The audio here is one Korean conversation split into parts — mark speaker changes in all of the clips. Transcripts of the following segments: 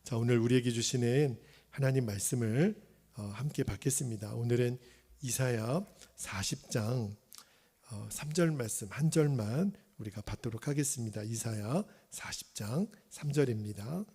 Speaker 1: 자, 오늘 우리에게 주시는 하나님 말씀을 함께 받겠습니다. 오늘은 이사야 40장 3절 말씀 한 절만 우리가 받도록 하겠습니다. 이사야 40장 3절입니다.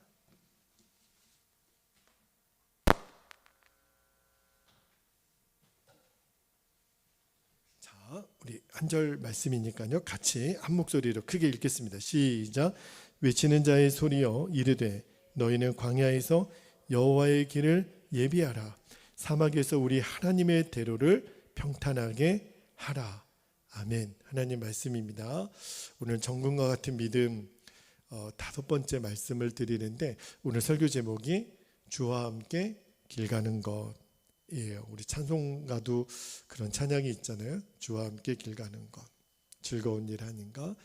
Speaker 1: 자, 우리 한 절 말씀이니까요. 같이 한 목소리로 크게 읽겠습니다. 시작. 외치는 자의 소리여 이르되 너희는 광야에서 여호와의 길을 예비하라. 사막에서 우리 하나님의 대로를 평탄하게 하라. 아멘. 하나님 말씀입니다. 오늘 정금과 같은 믿음 다섯 번째 말씀을 드리는데 오늘 설교 제목이 주와 함께 길 가는 것이에요. 우리 찬송가도 그런 찬양이 있잖아요. 주와 함께 길 가는 것, 즐거운 일 아닌가?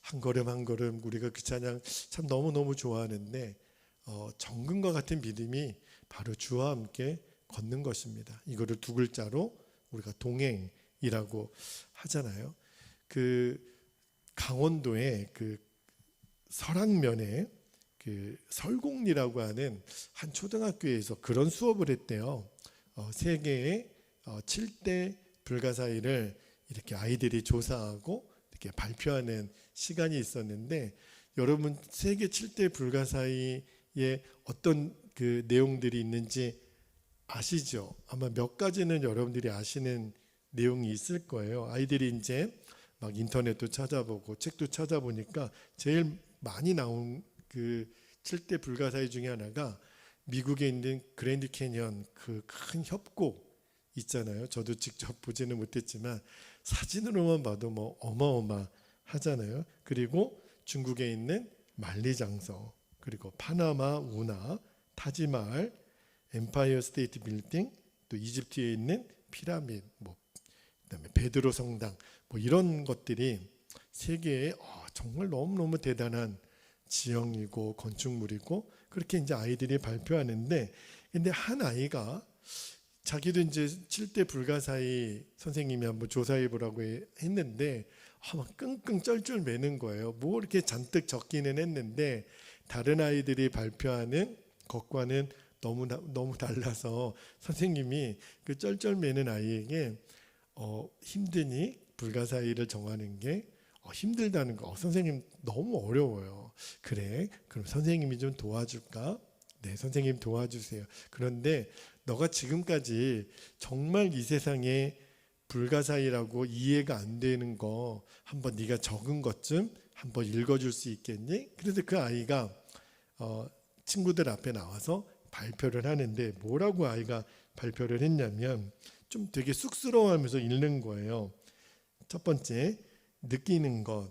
Speaker 1: 한 걸음 한 걸음 우리가 그 찬양 참 너무너무 좋아하는데 정금과 같은 믿음이 바로 주와 함께 걷는 것입니다. 이거를 두 글자로 우리가 동행이라고 하잖아요. 그 강원도의 그 설악면에 그 설공리라고 하는 한 초등학교에서 그런 수업을 했대요. 세계의 7대 불가사의를 이렇게 아이들이 조사하고 이렇게 발표하는 시간이 있었는데, 여러분 세계 7대 불가사의에 어떤 그 내용들이 있는지 아시죠? 아마 몇 가지는 여러분들이 아시는 내용이 있을 거예요. 아이들이 이제 막 인터넷도 찾아보고 책도 찾아보니까 제일 많이 나온 그 7대 불가사의 중에 하나가 미국에 있는 그랜드 캐니언 그 큰 협곡 있잖아요. 저도 직접 보지는 못했지만 사진으로만 봐도 뭐 어마어마하잖아요. 그리고 중국에 있는 만리장성, 그리고 파나마 운하, 타지마할, 엠파이어 스테이트 빌딩, 또 이집트에 있는 피라미드, 그다음에 베드로 성당, 이런 것들이 세계에 정말 너무너무 대단한 지형이고 건축물이고 그렇게 이제 아이들이 발표하는데, 근데 한 아이가 자기도 이제 7대 불가사의 선생님이 한번 조사해 보라고 했는데 막 끙끙 쩔쩔 매는 거예요. 뭐 이렇게 잔뜩 적기는 했는데 다른 아이들이 발표하는 것과는 너무 달라서 선생님이 그 쩔쩔 매는 아이에게 힘드니 불가사의를 정하는 게 힘들다는 거. 선생님 너무 어려워요. 그래, 그럼 선생님이 좀 도와줄까? 네, 선생님 도와주세요. 그런데 너가 지금까지 정말 이 세상에 불가사의라고 이해가 안 되는 거 한번 네가 적은 것 좀 한번 읽어줄 수 있겠니? 그래서 그 아이가 친구들 앞에 나와서 발표를 하는데, 뭐라고 아이가 발표를 했냐면 좀 되게 쑥스러워하면서 읽는 거예요. 첫 번째, 느끼는 것,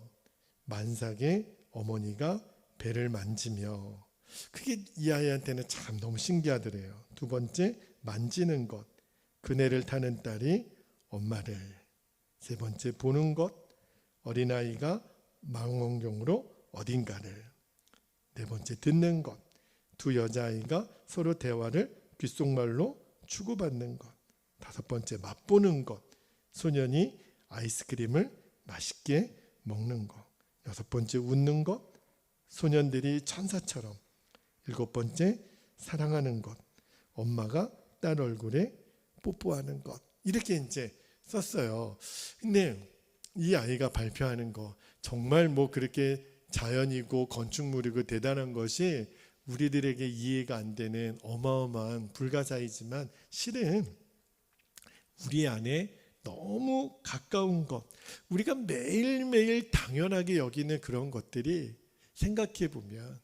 Speaker 1: 만삭의 어머니가 배를 만지며. 그게 이 아이한테는 참 너무 신기하더래요. 두 번째, 만지는 것, 그네를 타는 딸이 엄마를. 세 번째, 보는 것, 어린아이가 망원경으로 어딘가를. 네 번째, 듣는 것, 두 여자아이가 서로 대화를 귓속말로 주고받는 것. 다섯 번째, 맛보는 것, 소년이 아이스크림을 맛있게 먹는 것. 여섯 번째, 웃는 것, 소년들이 천사처럼. 일곱 번째, 사랑하는 것, 엄마가 딸 얼굴에 뽀뽀하는 것. 이렇게 이제 썼어요. 근데 이 아이가 발표하는 거 정말 그렇게 자연이고 건축물이고 대단한 것이 우리들에게 이해가 안 되는 어마어마한 불가사의지만, 실은 우리 안에 너무 가까운 것, 우리가 매일매일 당연하게 여기는 그런 것들이 생각해 보면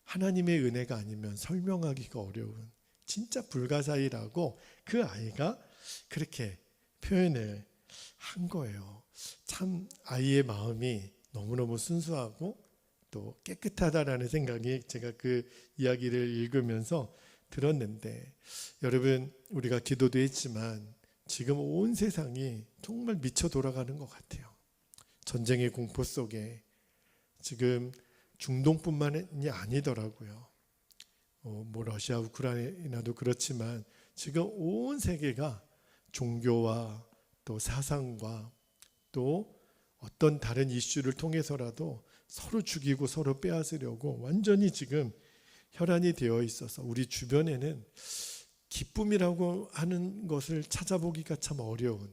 Speaker 1: 하나님의 은혜가 아니면 설명하기가 어려운 진짜 불가사의라고 그 아이가 그렇게 표현을 한 거예요. 참 아이의 마음이 너무너무 순수하고 또 깨끗하다라는 생각이 제가 그 이야기를 읽으면서 들었는데, 여러분 우리가 기도도 했지만 지금 온 세상이 정말 미쳐 돌아가는 것 같아요. 전쟁의 공포 속에 지금 중동뿐만이 아니더라고요. 러시아 우크라이나도 그렇지만 지금 온 세계가 종교와 또 사상과 또 어떤 다른 이슈를 통해서라도 서로 죽이고 서로 빼앗으려고 완전히 지금 혈안이 되어 있어서 우리 주변에는 기쁨이라고 하는 것을 찾아보기가 참 어려운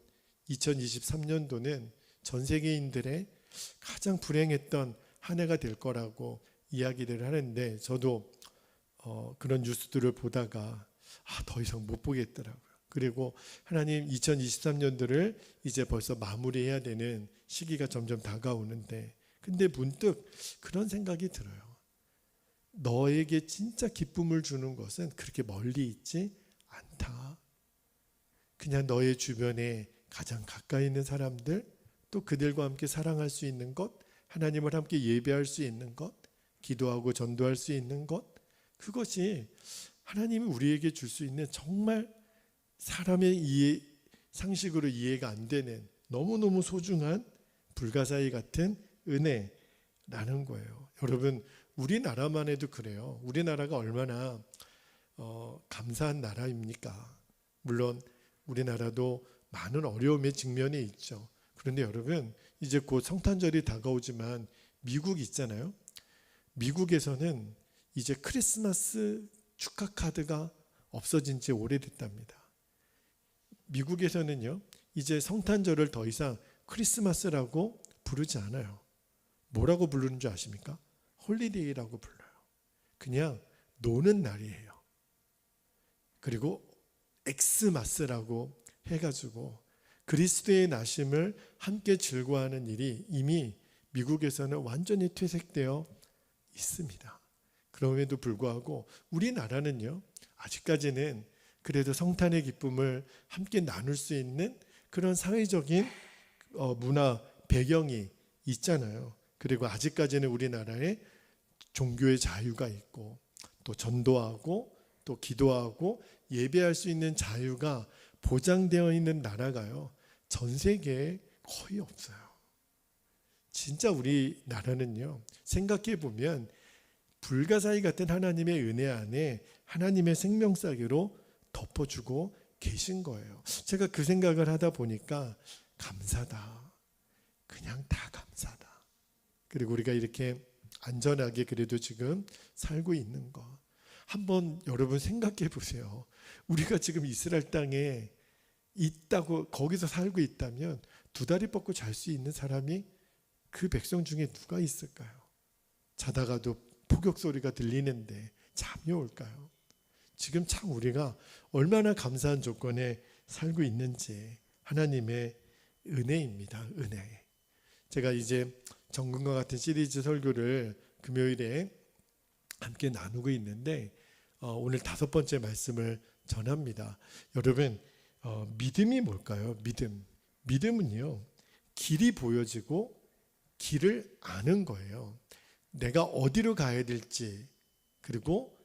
Speaker 1: 2023년도는 전 세계인들의 가장 불행했던 한 해가 될 거라고 이야기를 하는데, 저도 그런 뉴스들을 보다가 더 이상 못 보겠더라고요. 그리고 하나님, 2023년도를 이제 벌써 마무리해야 되는 시기가 점점 다가오는데, 근데 문득 그런 생각이 들어요. 너에게 진짜 기쁨을 주는 것은 그렇게 멀리 있지 않다. 그냥 너의 주변에 가장 가까이 있는 사람들, 또 그들과 함께 사랑할 수 있는 것, 하나님을 함께 예배할 수 있는 것, 기도하고 전도할 수 있는 것, 그것이 하나님이 우리에게 줄 수 있는 정말 사람의 상식으로 이해가 안 되는 너무너무 소중한 불가사의 같은 은혜라는 거예요. 여러분, 우리나라만 해도 그래요. 우리나라가 얼마나 감사한 나라입니까? 물론 우리나라도 많은 어려움의 직면이 있죠. 그런데 여러분, 이제 곧 성탄절이 다가오지만 미국 있잖아요. 미국에서는 이제 크리스마스 축하 카드가 없어진 지 오래됐답니다. 미국에서는요, 이제 성탄절을 더 이상 크리스마스라고 부르지 않아요. 뭐라고 부르는 줄 아십니까? 홀리데이라고 불러요. 그냥 노는 날이에요. 그리고 엑스마스라고 해가지고 그리스도의 나심을 함께 즐거워하는 일이 이미 미국에서는 완전히 퇴색되어 있습니다. 그럼에도 불구하고 우리나라는요, 아직까지는 그래도 성탄의 기쁨을 함께 나눌 수 있는 그런 사회적인 문화 배경이 있잖아요. 그리고 아직까지는 우리나라에 종교의 자유가 있고, 또 전도하고 또 기도하고 예배할 수 있는 자유가 보장되어 있는 나라가요, 전 세계에 거의 없어요. 진짜 우리나라는요, 생각해 보면 불가사의 같은 하나님의 은혜 안에 하나님의 생명사기로 덮어주고 계신 거예요. 제가 그 생각을 하다 보니까 감사다. 그냥 다 감사다. 그리고 우리가 이렇게 안전하게 그래도 지금 살고 있는 것, 한번 여러분 생각해 보세요. 우리가 지금 이스라엘 땅에 있다고, 거기서 살고 있다면 두 다리 뻗고 잘 수 있는 사람이 그 백성 중에 누가 있을까요? 자다가도 폭격 소리가 들리는데 잠이 올까요? 지금 참 우리가 얼마나 감사한 조건에 살고 있는지 하나님의 은혜입니다. 은혜. 제가 이제 정금과 같은 시리즈 설교를 금요일에 함께 나누고 있는데, 오늘 5번째 말씀을 전합니다. 여러분, 믿음이 뭘까요? 믿음은요, 길이 보여지고 길을 아는 거예요. 내가 어디로 가야 될지, 그리고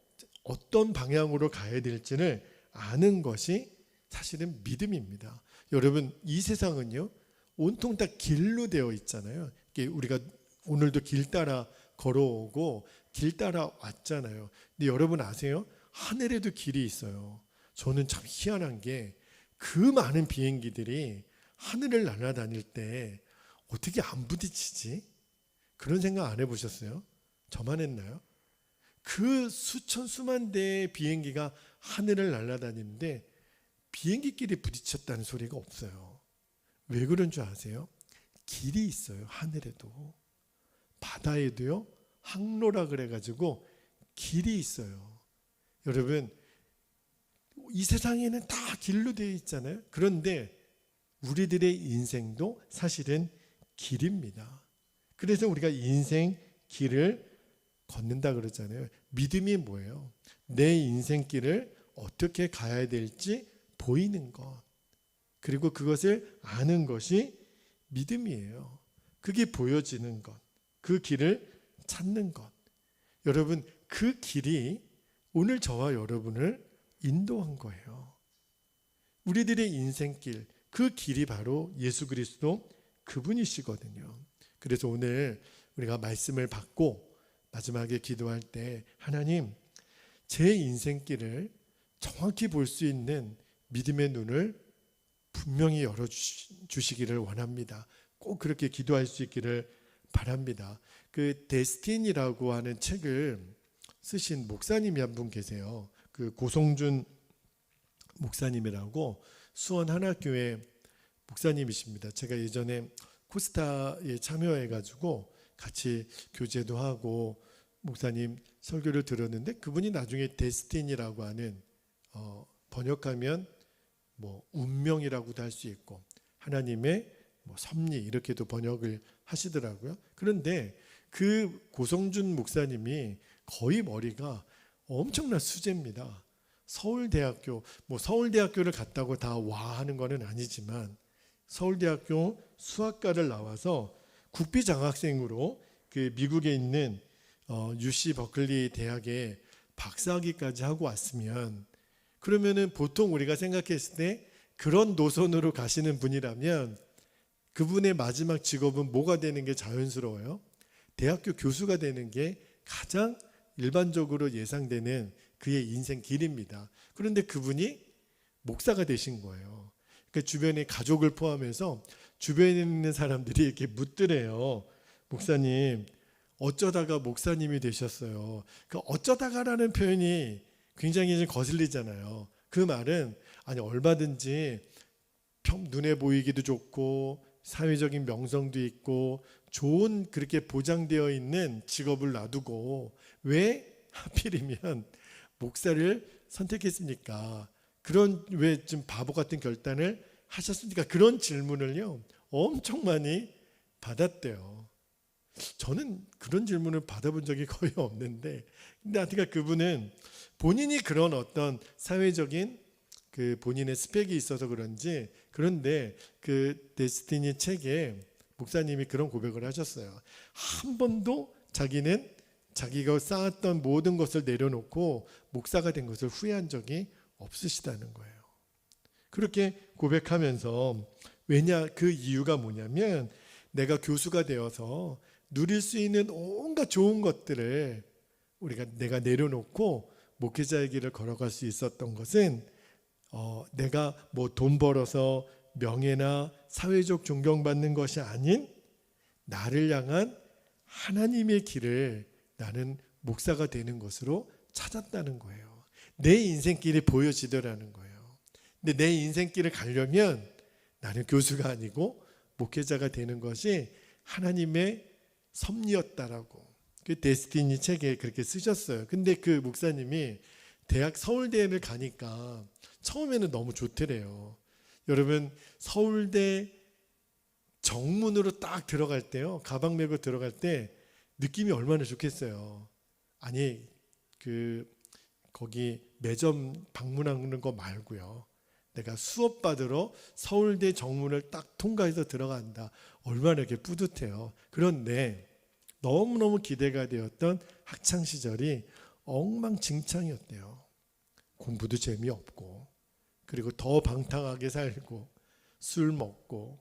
Speaker 1: 어떤 방향으로 가야 될지를 아는 것이 사실은 믿음입니다. 여러분, 이 세상은요, 온통 다 길로 되어 있잖아요. 우리가 오늘도 길 따라 걸어오고 길 따라 왔잖아요. 근데 여러분 아세요? 하늘에도 길이 있어요. 저는 참 희한한 게, 그 많은 비행기들이 하늘을 날아다닐 때 어떻게 안 부딪히지? 그런 생각 안 해보셨어요? 저만 했나요? 그 수천 수만 대의 비행기가 하늘을 날아다니는데 비행기끼리 부딪혔다는 소리가 없어요. 왜 그런 줄 아세요? 길이 있어요. 하늘에도. 바다에도요, 항로라 그래가지고 길이 있어요. 여러분, 이 세상에는 다 길로 되어 있잖아요. 그런데 우리들의 인생도 사실은 길입니다. 그래서 우리가 인생 길을 걷는다 그러잖아요. 믿음이 뭐예요? 내 인생길을 어떻게 가야 될지 보이는 것, 그리고 그것을 아는 것이 믿음이에요. 그게 보여지는 것, 그 길을 찾는 것. 여러분, 그 길이 오늘 저와 여러분을 인도한 거예요. 우리들의 인생길, 그 길이 바로 예수 그리스도 그분이시거든요. 그래서 오늘 우리가 말씀을 받고 마지막에 기도할 때, 하나님, 제 인생길을 정확히 볼 수 있는 믿음의 눈을 분명히 열어주시기를 원합니다. 꼭 그렇게 기도할 수 있기를 바랍니다. 그 데스티니라고 하는 책을 쓰신 목사님이 한 분 계세요. 그 고성준 목사님이라고 수원 하나교회 목사님이십니다. 제가 예전에 코스타에 참여해가지고 같이 교제도 하고 목사님 설교를 들었는데, 그분이 나중에 데스티니라고 하는 번역하면 뭐 운명이라고도 할 수 있고 하나님의 뭐 섭리 이렇게도 번역을 하시더라고요. 그런데 그 고성준 목사님이 거의 머리가 엄청난 수재입니다. 서울대학교를 갔다고 다 와 하는 거는 아니지만 서울대학교 수학과를 나와서 국비 장학생으로 그 미국에 있는 UC 버클리 대학에 박사학위까지 하고 왔으면, 그러면은 보통 우리가 생각했을 때 그런 노선으로 가시는 분이라면 그분의 마지막 직업은 뭐가 되는 게 자연스러워요? 대학교 교수가 되는 게 가장 일반적으로 예상되는 그의 인생 길입니다. 그런데 그분이 목사가 되신 거예요. 그러니까 주변의 가족을 포함해서 주변에 있는 사람들이 이렇게 묻더래요. 목사님, 어쩌다가 목사님이 되셨어요. 그 어쩌다가라는 표현이 굉장히 좀 거슬리잖아요. 그 말은 아니 얼마든지 눈에 보이기도 좋고 사회적인 명성도 있고 좋은 그렇게 보장되어 있는 직업을 놔두고 왜 하필이면 목사를 선택했습니까? 그런 왜 좀 바보 같은 결단을 하셨습니까? 그런 질문을요 엄청 많이 받았대요. 저는 그런 질문을 받아본 적이 거의 없는데, 근데 하여튼 그분은 본인이 그런 어떤 사회적인 그 본인의 스펙이 있어서 그런지, 그런데 그 데스티니 책에 목사님이 그런 고백을 하셨어요. 한 번도 자기는 자기가 쌓았던 모든 것을 내려놓고 목사가 된 것을 후회한 적이 없으시다는 거예요. 그렇게 고백하면서, 왜냐, 그 이유가 뭐냐면 내가 교수가 되어서 누릴 수 있는 온갖 좋은 것들을 내가 내려놓고 목회자의 길을 걸어갈 수 있었던 것은 내가 뭐 돈 벌어서 명예나 사회적 존경받는 것이 아닌 나를 향한 하나님의 길을 나는 목사가 되는 것으로 찾았다는 거예요. 내 인생길이 보여지더라는 거예요. 근데 내 인생길을 가려면 나는 교수가 아니고 목회자가 되는 것이 하나님의 섭리였다라고 그 데스티니 책에 그렇게 쓰셨어요. 근데 그 목사님이 서울대를 가니까 처음에는 너무 좋더래요. 여러분, 서울대 정문으로 딱 들어갈 때요, 가방 메고 들어갈 때 느낌이 얼마나 좋겠어요. 아니 거기 매점 방문하는 거 말고요, 내가 수업 받으러 서울대 정문을 딱 통과해서 들어간다. 얼마나 이렇게 뿌듯해요. 그런데 너무너무 기대가 되었던 학창 시절이 엉망진창이었대요. 공부도 재미없고, 그리고 더 방탕하게 살고, 술 먹고,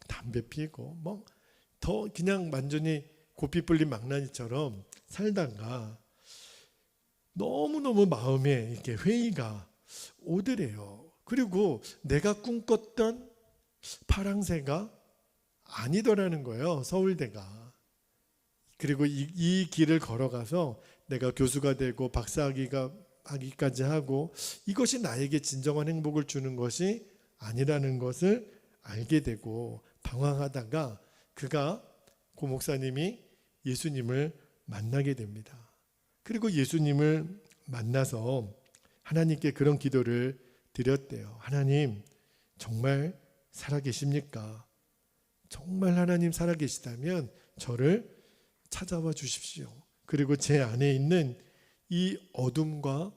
Speaker 1: 담배 피고, 뭐 더 그냥 완전히 고삐 뿔린 망나니처럼 살다가 너무너무 마음에 이렇게 회의가 오더래요. 그리고 내가 꿈꿨던 파랑새가 아니더라는 거예요, 서울대가. 그리고 이 길을 걸어가서 내가 교수가 되고 박사학위까지 하고 이것이 나에게 진정한 행복을 주는 것이 아니라는 것을 알게 되고 방황하다가 고 목사님이 예수님을 만나게 됩니다. 그리고 예수님을 만나서 하나님께 그런 기도를 드렸대요. 하나님, 정말 살아계십니까? 정말 하나님 살아계시다면 저를 찾아와 주십시오. 그리고 제 안에 있는 이 어둠과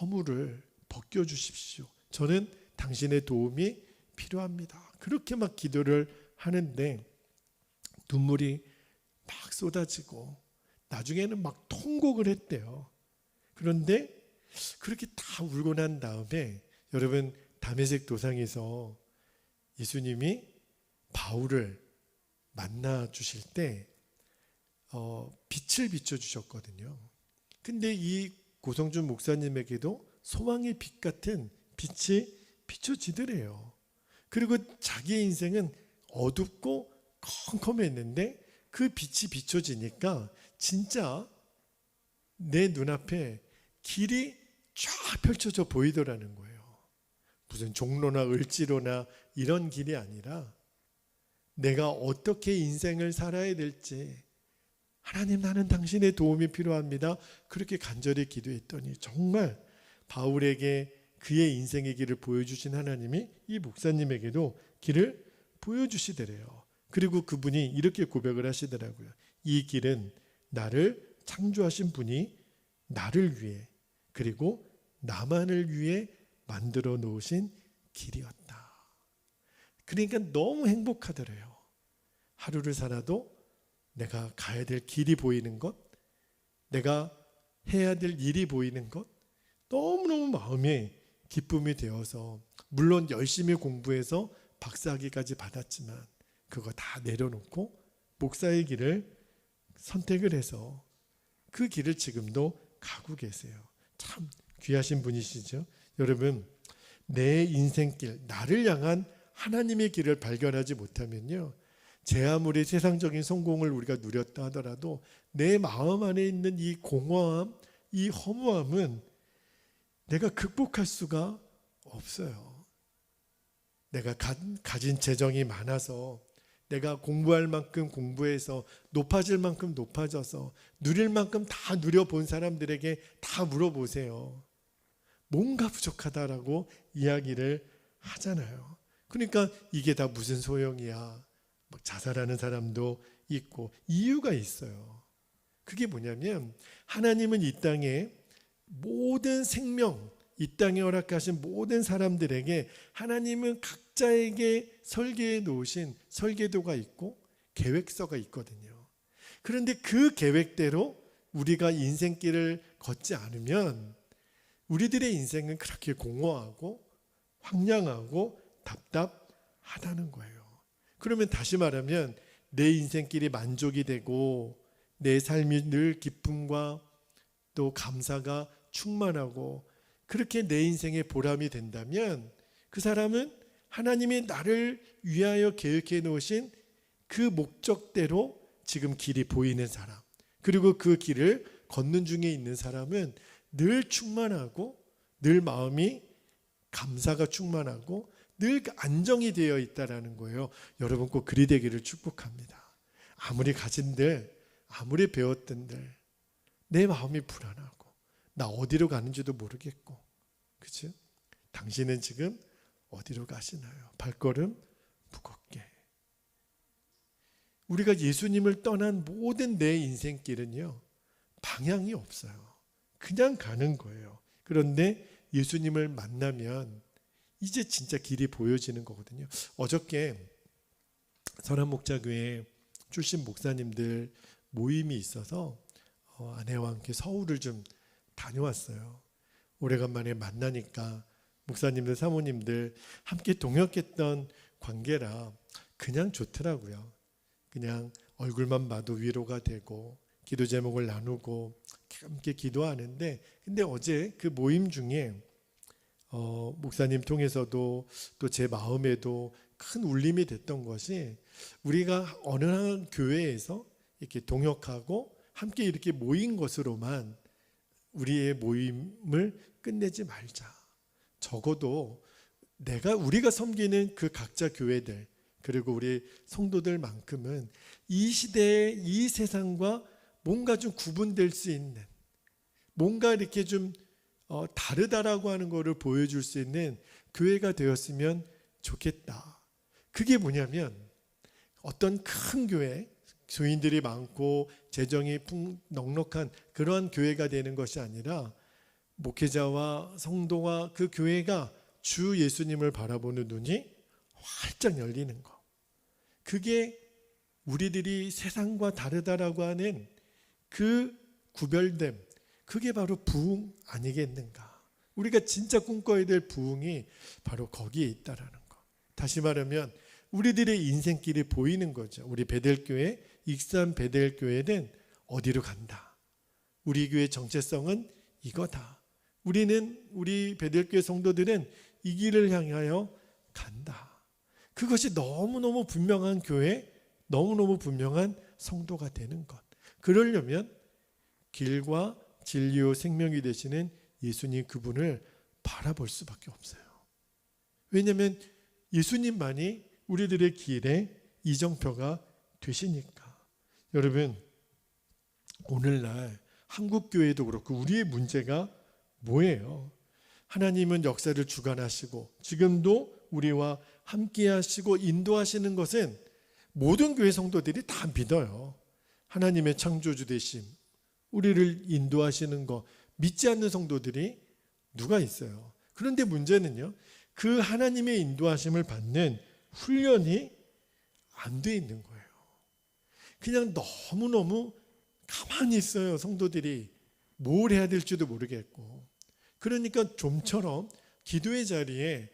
Speaker 1: 허물을 벗겨 주십시오. 저는 당신의 도움이 필요합니다. 그렇게 막 기도를 하는데 눈물이 막 쏟아지고 나중에는 막 통곡을 했대요. 그런데 그렇게 다 울고 난 다음에, 여러분, 다메섹 도상에서 예수님이 바울을 만나 주실 때 빛을 비춰 주셨거든요. 근데 이 고성준 목사님에게도 소망의 빛 같은 빛이 비춰지더래요. 그리고 자기의 인생은 어둡고 컴컴했는데 그 빛이 비춰지니까 진짜 내 눈앞에 길이 쫙 펼쳐져 보이더라는 거예요. 무슨 종로나 을지로나 이런 길이 아니라 내가 어떻게 인생을 살아야 될지, 하나님 나는 당신의 도움이 필요합니다. 그렇게 간절히 기도했더니 정말 바울에게 그의 인생의 길을 보여주신 하나님이 이 목사님에게도 길을 보여주시더래요. 그리고 그분이 이렇게 고백을 하시더라고요. 이 길은 나를 창조하신 분이 나를 위해 그리고 나만을 위해 만들어 놓으신 길이었다. 그러니까 너무 행복하더래요. 하루를 살아도 내가 가야 될 길이 보이는 것, 내가 해야 될 일이 보이는 것, 너무너무 마음에 기쁨이 되어서, 물론 열심히 공부해서 박사학위까지 받았지만 그거 다 내려놓고 목사의 길을 선택을 해서 그 길을 지금도 가고 계세요. 참 귀하신 분이시죠. 여러분, 내 인생길, 나를 향한 하나님의 길을 발견하지 못하면요, 제 아무리 세상적인 성공을 우리가 누렸다 하더라도 내 마음 안에 있는 이 공허함, 이 허무함은 내가 극복할 수가 없어요. 내가 가진 재정이 많아서, 내가 공부할 만큼 공부해서, 높아질 만큼 높아져서, 누릴 만큼 다 누려본 사람들에게 다 물어보세요. 뭔가 부족하다라고 이야기를 하잖아요. 그러니까 이게 다 무슨 소용이야. 막 자살하는 사람도 있고 이유가 있어요. 그게 뭐냐면 하나님은 이 땅에 모든 생명, 이 땅에 허락하신 모든 사람들에게 하나님은 각자에게 설계해 놓으신 설계도가 있고 계획서가 있거든요. 그런데 그 계획대로 우리가 인생길을 걷지 않으면 우리들의 인생은 그렇게 공허하고 황량하고 답답하다는 거예요. 그러면 다시 말하면 내 인생길이 만족이 되고 내 삶이 늘 기쁨과 또 감사가 충만하고 그렇게 내 인생의 보람이 된다면 그 사람은 하나님이 나를 위하여 계획해 놓으신 그 목적대로 지금 길이 보이는 사람, 그리고 그 길을 걷는 중에 있는 사람은 늘 충만하고 늘 마음이 감사가 충만하고 늘 안정이 되어 있다라는 거예요. 여러분 꼭 그리 되기를 축복합니다. 아무리 가진들, 아무리 배웠던들 내 마음이 불안하고 나 어디로 가는지도 모르겠고, 그렇죠? 당신은 지금 어디로 가시나요? 발걸음 무겁게. 우리가 예수님을 떠난 모든 내 인생길은요, 방향이 없어요. 그냥 가는 거예요. 그런데 예수님을 만나면 이제 진짜 길이 보여지는 거거든요. 어저께 선한목자교회 출신 목사님들 모임이 있어서 아내와 함께 서울을 좀 다녀왔어요. 오래간만에 만나니까 목사님들, 사모님들 함께 동역했던 관계라 그냥 좋더라고요. 그냥 얼굴만 봐도 위로가 되고 기도 제목을 나누고 함께 기도하는데, 근데 어제 그 모임 중에 목사님 통해서도 또 제 마음에도 큰 울림이 됐던 것이, 우리가 어느 한 교회에서 이렇게 동역하고 함께 이렇게 모인 것으로만 우리의 모임을 끝내지 말자. 적어도 우리가 섬기는 그 각자 교회들, 그리고 우리 성도들만큼은 이 시대에 이 세상과 뭔가 좀 구분될 수 있는, 뭔가 이렇게 좀 다르다라고 하는 것을 보여줄 수 있는 교회가 되었으면 좋겠다. 그게 뭐냐면 어떤 큰 교회, 교인들이 많고 재정이 넉넉한 그러한 교회가 되는 것이 아니라 목회자와 성도와 그 교회가 주 예수님을 바라보는 눈이 활짝 열리는 것. 그게 우리들이 세상과 다르다라고 하는 그 구별됨, 그게 바로 부흥 아니겠는가. 우리가 진짜 꿈꿔야 될 부흥이 바로 거기에 있다라는 것. 다시 말하면 우리들의 인생길이 보이는 거죠. 우리 베델교회, 익산 베델교회는 어디로 간다. 우리 교회 정체성은 이거다. 우리 베델교회 성도들은 이 길을 향하여 간다. 그것이 너무너무 분명한 교회, 너무너무 분명한 성도가 되는 것. 그러려면 길과 진리요 생명이 되시는 예수님 그분을 바라볼 수밖에 없어요. 왜냐하면 예수님만이 우리들의 길에 이정표가 되시니까. 여러분, 오늘날 한국교회도 그렇고 우리의 문제가 뭐예요? 하나님은 역사를 주관하시고 지금도 우리와 함께 하시고 인도하시는 것은 모든 교회 성도들이 다 믿어요. 하나님의 창조주 되심, 우리를 인도하시는 거 믿지 않는 성도들이 누가 있어요? 그런데 문제는요, 그 하나님의 인도하심을 받는 훈련이 안 돼 있는 거예요. 그냥 너무너무 가만히 있어요. 성도들이 뭘 해야 될지도 모르겠고. 그러니까 좀처럼 기도의 자리에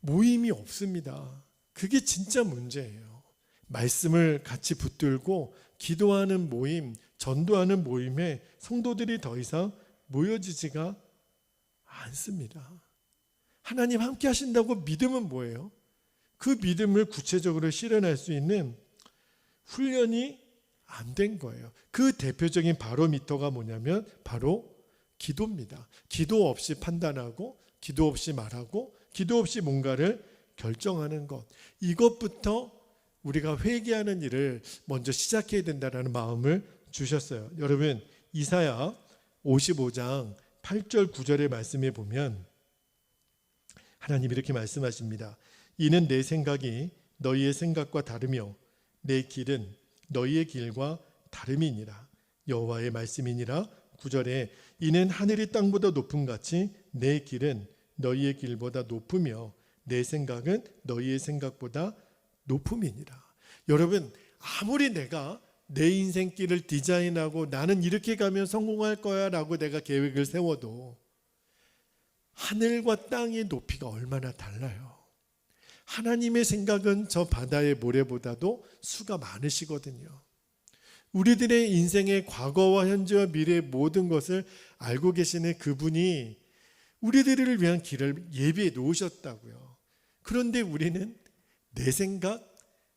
Speaker 1: 모임이 없습니다. 그게 진짜 문제예요. 말씀을 같이 붙들고 기도하는 모임, 전도하는 모임에 성도들이 더 이상 모여지지가 않습니다. 하나님 함께 하신다고 믿으면 뭐예요? 그 믿음을 구체적으로 실현할 수 있는 훈련이 안 된 거예요. 그 대표적인 바로미터가 뭐냐면 바로 기도입니다. 기도 없이 판단하고 기도 없이 말하고 기도 없이 뭔가를 결정하는 것, 이것부터 우리가 회개하는 일을 먼저 시작해야 된다는 마음을 주셨어요. 여러분, 이사야 55장 8절 9절의 말씀에 보면 하나님이 이렇게 말씀하십니다. 이는 내 생각이 너희의 생각과 다르며 내 길은 너희의 길과 다름이니라. 여호와의 말씀이니라. 9절에 이는 하늘이 땅보다 높음 같이 내 길은 너희의 길보다 높으며 내 생각은 너희의 생각보다 높음이니라. 여러분, 아무리 내가 내 인생길을 디자인하고 나는 이렇게 가면 성공할 거야 라고 내가 계획을 세워도 하늘과 땅의 높이가 얼마나 달라요. 하나님의 생각은 저 바다의 모래보다도 수가 많으시거든요. 우리들의 인생의 과거와 현재와 미래의 모든 것을 알고 계시는 그분이 우리들을 위한 길을 예비해 놓으셨다고요. 그런데 우리는 내 생각,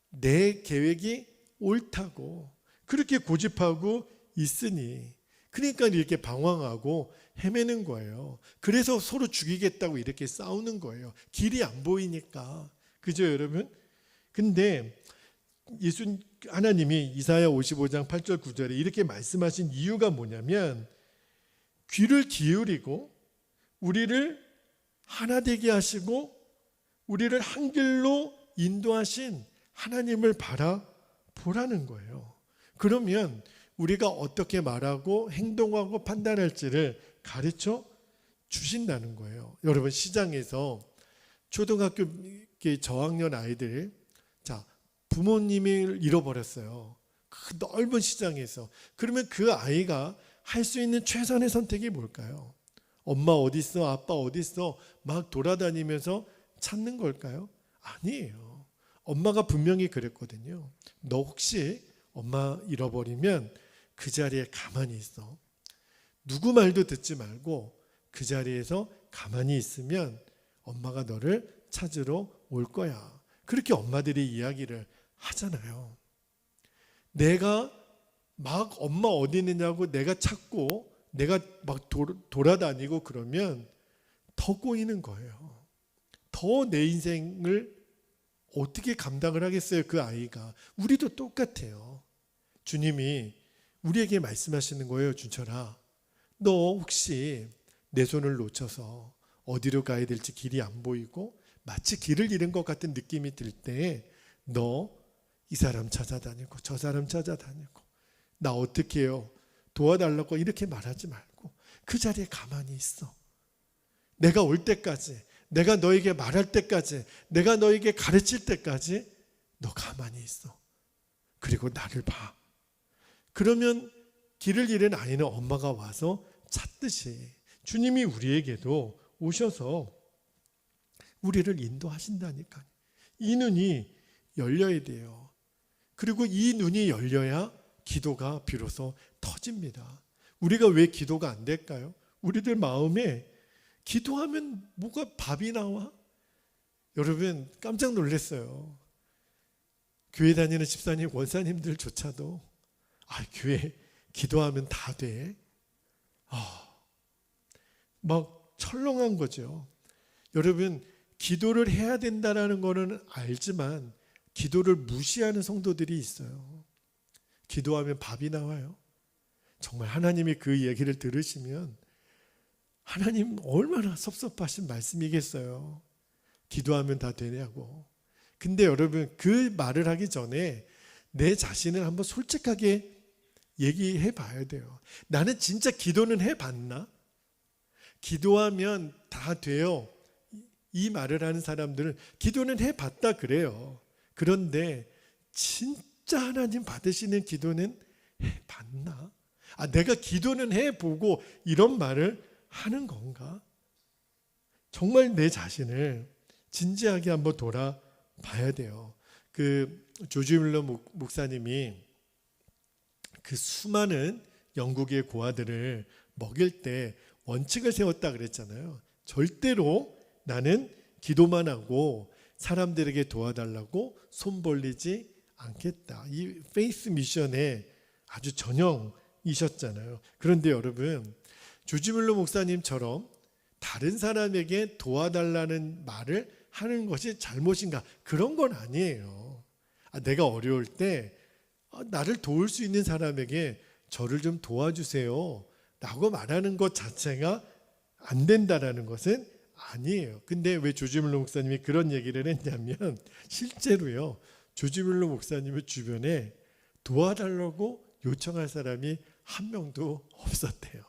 Speaker 1: 내 계획이 옳다고 그렇게 고집하고 있으니, 그러니까 이렇게 방황하고 헤매는 거예요. 그래서 서로 죽이겠다고 이렇게 싸우는 거예요. 길이 안 보이니까. 그죠, 여러분? 근데 하나님이 이사야 55장 8절 9절에 이렇게 말씀하신 이유가 뭐냐면, 귀를 기울이고 우리를 하나 되게 하시고 우리를 한 길로 인도하신 하나님을 바라보라는 거예요. 그러면 우리가 어떻게 말하고 행동하고 판단할지를 가르쳐 주신다는 거예요. 여러분, 시장에서 초등학교 저학년 아이들, 자, 부모님을 잃어버렸어요. 그 넓은 시장에서. 그러면 그 아이가 할 수 있는 최선의 선택이 뭘까요? 엄마 어디 있어? 아빠 어디 있어? 막 돌아다니면서 찾는 걸까요? 아니에요. 엄마가 분명히 그랬거든요. 너 혹시 엄마 잃어버리면 그 자리에 가만히 있어. 누구 말도 듣지 말고 그 자리에서 가만히 있으면 엄마가 너를 찾으러 올 거야. 그렇게 엄마들이 이야기를 하잖아요. 내가 막 엄마 어디 있느냐고 내가 찾고 내가 막 돌아다니고 그러면 더 꼬이는 거예요. 더 내 인생을 어떻게 감당을 하겠어요, 그 아이가. 우리도 똑같아요. 주님이 우리에게 말씀하시는 거예요. 준철아, 너 혹시 내 손을 놓쳐서 어디로 가야 될지 길이 안 보이고 마치 길을 잃은 것 같은 느낌이 들 때 너 이 사람 찾아다니고 저 사람 찾아다니고 나 어떻게 해요? 도와달라고 이렇게 말하지 말고 그 자리에 가만히 있어. 내가 올 때까지, 내가 너에게 말할 때까지, 내가 너에게 가르칠 때까지 너 가만히 있어. 그리고 나를 봐. 그러면 길을 잃은 아이는 엄마가 와서 찾듯이 주님이 우리에게도 오셔서 우리를 인도하신다니까요. 이 눈이 열려야 돼요. 그리고 이 눈이 열려야 기도가 비로소 터집니다. 우리가 왜 기도가 안 될까요? 우리들 마음에 기도하면 뭐가 밥이 나와? 여러분, 깜짝 놀랐어요. 교회 다니는 집사님, 원사님들조차도 교회 기도하면 다 돼? 막 철렁한 거죠. 여러분, 기도를 해야 된다는 거는 알지만 기도를 무시하는 성도들이 있어요. 기도하면 밥이 나와요. 정말 하나님이 그 얘기를 들으시면 하나님 얼마나 섭섭하신 말씀이겠어요. 기도하면 다 되냐고. 근데 여러분, 그 말을 하기 전에 내 자신을 한번 솔직하게 얘기해 봐야 돼요. 나는 진짜 기도는 해봤나? 기도하면 다 돼요. 이 말을 하는 사람들은 기도는 해봤다 그래요. 그런데 진짜 하나님 받으시는 기도는 해봤나? 내가 기도는 해보고 이런 말을 하는 건가? 정말 내 자신을 진지하게 한번 돌아봐야 돼요. 그 조지 뮬러 목사님이 그 수많은 영국의 고아들을 먹일 때 원칙을 세웠다 그랬잖아요. 절대로 나는 기도만 하고 사람들에게 도와달라고 손 벌리지 않겠다. 이 페이스 미션의 아주 전형이셨잖아요. 그런데 여러분, 조지 뮬러 목사님처럼 다른 사람에게 도와달라는 말을 하는 것이 잘못인가? 그런 건 아니에요. 내가 어려울 때 나를 도울 수 있는 사람에게 저를 좀 도와주세요 라고 말하는 것 자체가 안 된다라는 것은 아니에요. 근데 왜 조지 뮬러 목사님이 그런 얘기를 했냐면, 실제로요, 조지 뮬러 목사님의 주변에 도와달라고 요청할 사람이 한 명도 없었대요.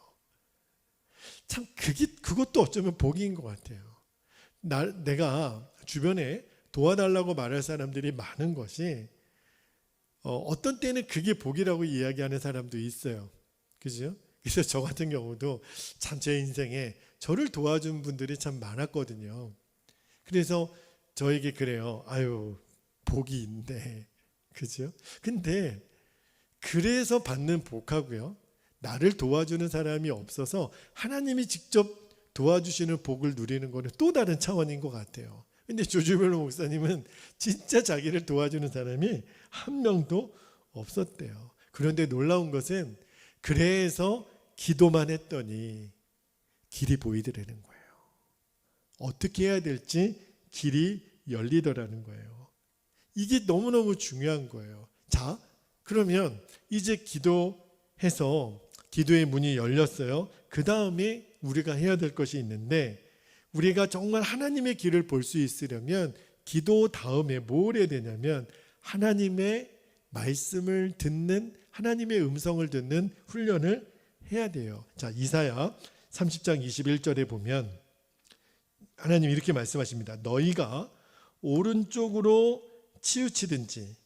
Speaker 1: 참 그것도 어쩌면 복인 것 같아요. 내가 주변에 도와달라고 말할 사람들이 많은 것이 어떤 때는 그게 복이라고 이야기하는 사람도 있어요. 그죠? 그래서 저 같은 경우도 참 제 인생에 저를 도와준 분들이 참 많았거든요. 그래서 저에게 그래요. 아유, 복이 있네. 그죠? 근데 그래서 받는 복하고요, 나를 도와주는 사람이 없어서 하나님이 직접 도와주시는 복을 누리는 것은 또 다른 차원인 것 같아요. 근데 조지 뮬러 목사님은 진짜 자기를 도와주는 사람이 한 명도 없었대요. 그런데 놀라운 것은 그래서 기도만 했더니 길이 보이더라는 거예요. 어떻게 해야 될지 길이 열리더라는 거예요. 이게 너무너무 중요한 거예요. 자, 그러면 이제 기도해서 기도의 문이 열렸어요. 그 다음에 우리가 해야 될 것이 있는데, 우리가 정말 하나님의 길을 볼 수 있으려면 기도 다음에 뭘 해야 되냐면 하나님의 말씀을 듣는, 하나님의 음성을 듣는 훈련을 해야 돼요. 자, 이사야 30장 21절에 보면 하나님이 이렇게 말씀하십니다. 너희가 오른쪽으로 치우치든지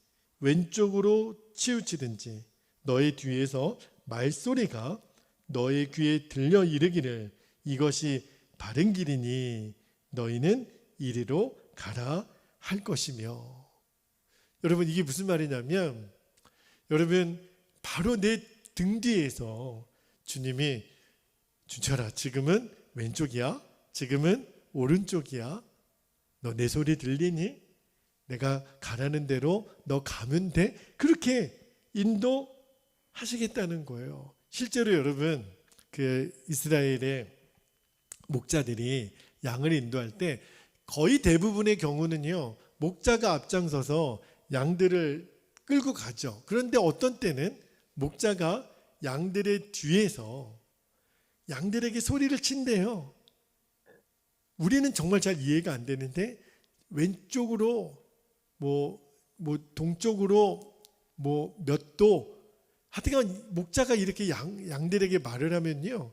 Speaker 1: 왼쪽으로 치우치든지 너희 뒤에서 말소리가 너희 귀에 들려 이르기를 이것이 바른 길이니 너희는 이리로 가라 할 것이며. 여러분, 이게 무슨 말이냐면, 여러분, 바로 내 등 뒤에서 주님이 준철아, 지금은 왼쪽이야? 지금은 오른쪽이야? 너 내 소리 들리니? 내가 가라는 대로 너 가면 돼? 그렇게 인도하시겠다는 거예요. 실제로 여러분, 그 이스라엘의 목자들이 양을 인도할 때 거의 대부분의 경우는요, 목자가 앞장서서 양들을 끌고 가죠. 그런데 어떤 때는 목자가 양들의 뒤에서 양들에게 소리를 친대요. 우리는 정말 잘 이해가 안 되는데 왼쪽으로 동쪽으로 몇 도, 하여튼 목자가 이렇게 양들에게 말을 하면요,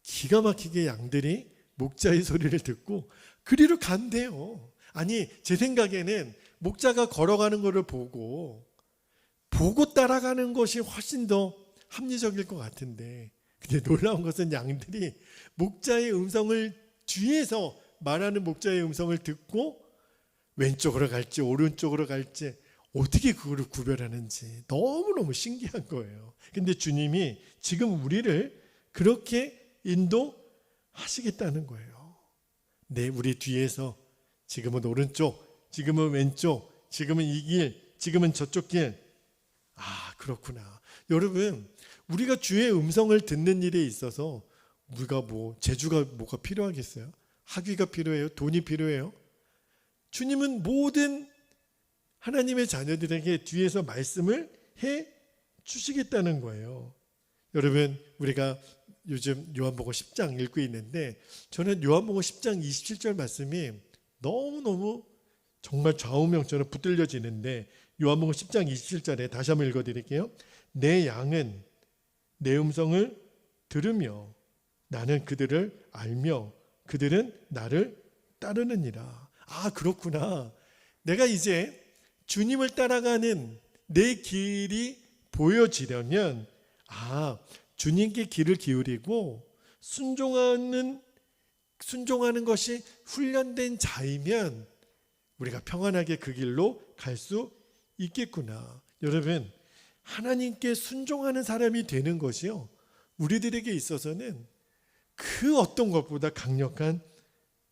Speaker 1: 기가 막히게 양들이 목자의 소리를 듣고 그리로 간대요. 아니, 제 생각에는 목자가 걸어가는 것을 보고 따라가는 것이 훨씬 더 합리적일 것 같은데, 근데 놀라운 것은 양들이 목자의 음성을, 뒤에서 말하는 목자의 음성을 듣고 왼쪽으로 갈지 오른쪽으로 갈지 어떻게 그거를 구별하는지 너무너무 신기한 거예요. 근데 주님이 지금 우리를 그렇게 인도하시겠다는 거예요. 네, 우리 뒤에서 지금은 오른쪽, 지금은 왼쪽, 지금은 이 길, 지금은 저쪽 길. 그렇구나. 여러분, 우리가 주의 음성을 듣는 일에 있어서 우리가 재주가 뭐가 필요하겠어요? 학위가 필요해요? 돈이 필요해요? 주님은 모든 하나님의 자녀들에게 뒤에서 말씀을 해 주시겠다는 거예요. 여러분, 우리가 요즘 요한복음 10장 읽고 있는데 저는 요한복음 10장 27절 말씀이 너무너무 정말 좌우명처럼 붙들려지는데, 요한복음 10장 27절에 다시 한번 읽어드릴게요. 내 양은 내 음성을 들으며 나는 그들을 알며 그들은 나를 따르느니라. 아, 그렇구나. 내가 이제 주님을 따라가는 내 길이 보여지려면 주님께 귀를 기울이고 순종하는 것이 훈련된 자이면 우리가 평안하게 그 길로 갈 수 있겠구나. 여러분, 하나님께 순종하는 사람이 되는 것이요, 우리들에게 있어서는 그 어떤 것보다 강력한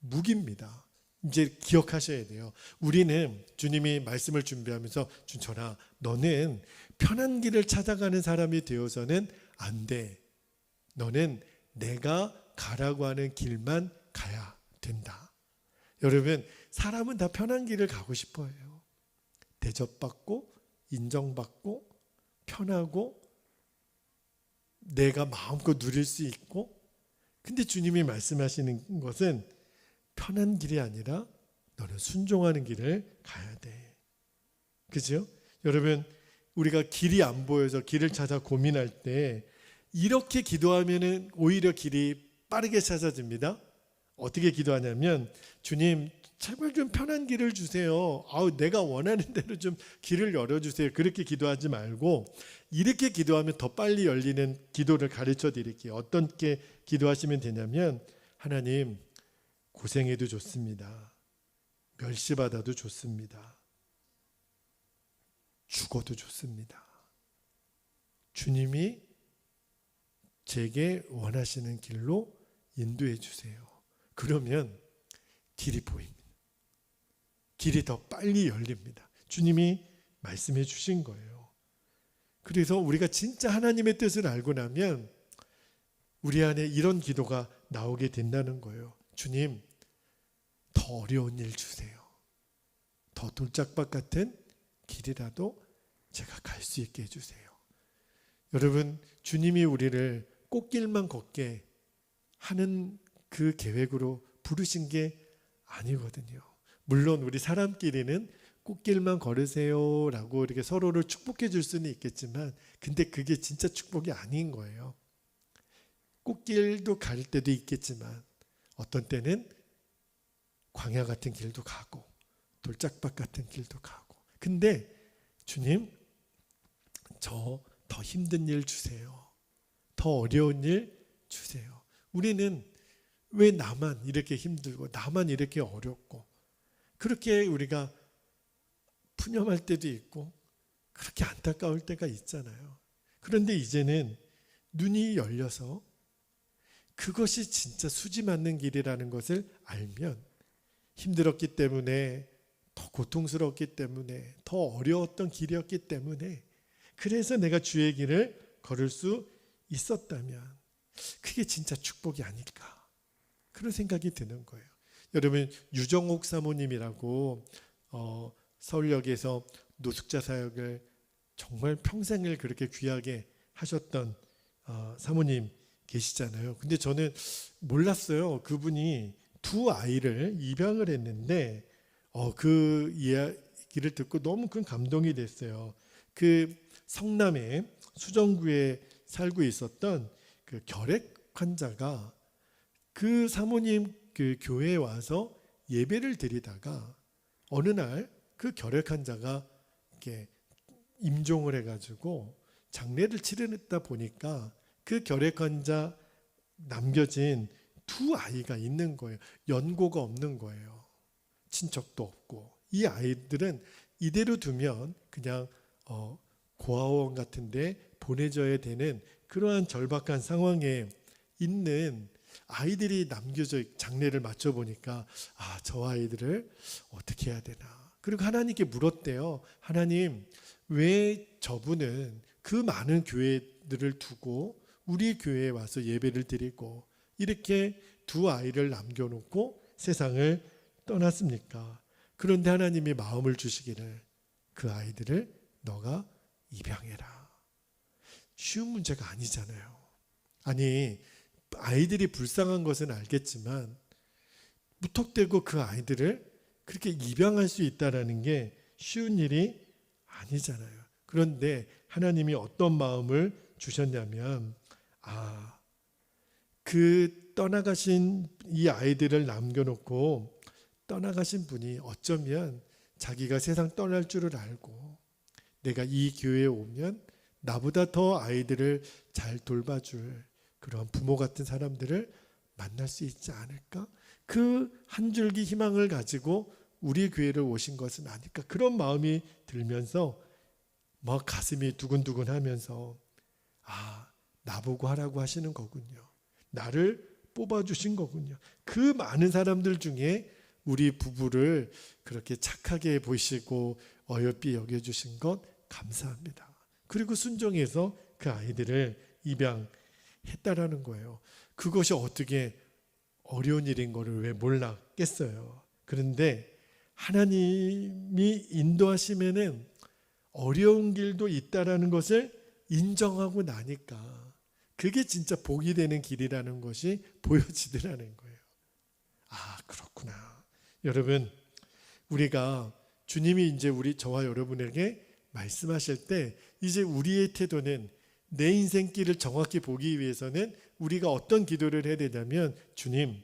Speaker 1: 무기입니다. 이제 기억하셔야 돼요. 우리는 주님이 말씀을 준비하면서 준철아, 너는 편한 길을 찾아가는 사람이 되어서는 안 돼. 너는 내가 가라고 하는 길만 가야 된다. 여러분, 사람은 다 편한 길을 가고 싶어요. 대접받고 인정받고 편하고 내가 마음껏 누릴 수 있고. 근데 주님이 말씀하시는 것은 편한 길이 아니라 너는 순종하는 길을 가야 돼. 그죠? 여러분, 우리가 길이 안 보여서 길을 찾아 고민할 때 이렇게 기도하면은 오히려 길이 빠르게 찾아집니다. 어떻게 기도하냐면, 주님 제발 좀 편한 길을 주세요. 내가 원하는 대로 좀 길을 열어주세요. 그렇게 기도하지 말고 이렇게 기도하면 더 빨리 열리는 기도를 가르쳐 드릴게요. 어떻게 기도하시면 되냐면, 하나님 고생해도 좋습니다. 멸시받아도 좋습니다. 죽어도 좋습니다. 주님이 제게 원하시는 길로 인도해 주세요. 그러면 길이 보입니다. 길이 더 빨리 열립니다. 주님이 말씀해 주신 거예요. 그래서 우리가 진짜 하나님의 뜻을 알고 나면 우리 안에 이런 기도가 나오게 된다는 거예요. 주님, 더 어려운 일 주세요. 더 돌짝밭 같은 길이라도 제가 갈 수 있게 해주세요. 여러분, 주님이 우리를 꽃길만 걷게 하는 그 계획으로 부르신 게 아니거든요. 물론 우리 사람끼리는 꽃길만 걸으세요 라고 이렇게 서로를 축복해 줄 수는 있겠지만, 근데 그게 진짜 축복이 아닌 거예요. 꽃길도 갈 때도 있겠지만 어떤 때는 광야 같은 길도 가고 돌짝밭 같은 길도 가고. 근데 주님, 저 더 힘든 일 주세요. 더 어려운 일 주세요. 우리는 왜 나만 이렇게 힘들고 나만 이렇게 어렵고, 그렇게 우리가 푸념할 때도 있고 그렇게 안타까울 때가 있잖아요. 그런데 이제는 눈이 열려서 그것이 진짜 수지 맞는 길이라는 것을 알면, 힘들었기 때문에, 더 고통스럽기 때문에, 더 어려웠던 길이었기 때문에, 그래서 내가 주의 길을 걸을 수 있었다면 그게 진짜 축복이 아닐까, 그런 생각이 드는 거예요. 여러분, 유정옥 사모님이라고 서울역에서 노숙자 사역을 정말 평생을 그렇게 귀하게 하셨던 사모님 계시잖아요. 근데 저는 몰랐어요. 그분이 두 아이를 입양을 했는데 그 이야기를 듣고 너무 큰 감동이 됐어요. 그 성남의 수정구에 살고 있었던 그 결핵 환자가 그 사모님 그 교회에 와서 예배를 드리다가 어느 날 그 결핵 환자가 이렇게 임종을 해가지고 장례를 치르다 보니까 그 결핵 환자 남겨진 두 아이가 있는 거예요. 연고가 없는 거예요. 친척도 없고. 이 아이들은 이대로 두면 그냥 고아원 같은 데 보내줘야 되는 그러한 절박한 상황에 있는 아이들이 남겨져, 장례를 마쳐보니까 저 아이들을 어떻게 해야 되나. 그리고 하나님께 물었대요. 하나님, 왜 저분은 그 많은 교회들을 두고 우리 교회에 와서 예배를 드리고 이렇게 두 아이를 남겨놓고 세상을 떠났습니까? 그런데 하나님이 마음을 주시기를 그 아이들을 너가 입양해라. 쉬운 문제가 아니잖아요. 아니, 아이들이 불쌍한 것은 알겠지만 무턱대고 그 아이들을 그렇게 입양할 수 있다는 게 쉬운 일이 아니잖아요. 그런데 하나님이 어떤 마음을 주셨냐면 그 떠나가신 이 아이들을 남겨놓고 떠나가신 분이 어쩌면 자기가 세상 떠날 줄을 알고 내가 이 교회에 오면 나보다 더 아이들을 잘 돌봐줄 그런 부모 같은 사람들을 만날 수 있지 않을까? 그 한 줄기 희망을 가지고 우리 교회를 오신 것은 아닐까? 그런 마음이 들면서 막 가슴이 두근두근 하면서 나보고 하라고 하시는 거군요. 나를 뽑아주신 거군요. 그 많은 사람들 중에 우리 부부를 그렇게 착하게 보시고 어여삐 여겨주신 것 감사합니다. 그리고 순종해서 그 아이들을 입양했다라는 거예요. 그것이 어떻게 어려운 일인 거를 왜 몰랐겠어요. 그런데 하나님이 인도하시면은 어려운 길도 있다라는 것을 인정하고 나니까 그게 진짜 복이 되는 길이라는 것이 보여지더라는 거예요. 그렇구나. 여러분, 우리가 주님이 이제 저와 여러분에게 말씀하실 때 이제 우리의 태도는 내 인생길을 정확히 보기 위해서는 우리가 어떤 기도를 해야 되냐면 주님,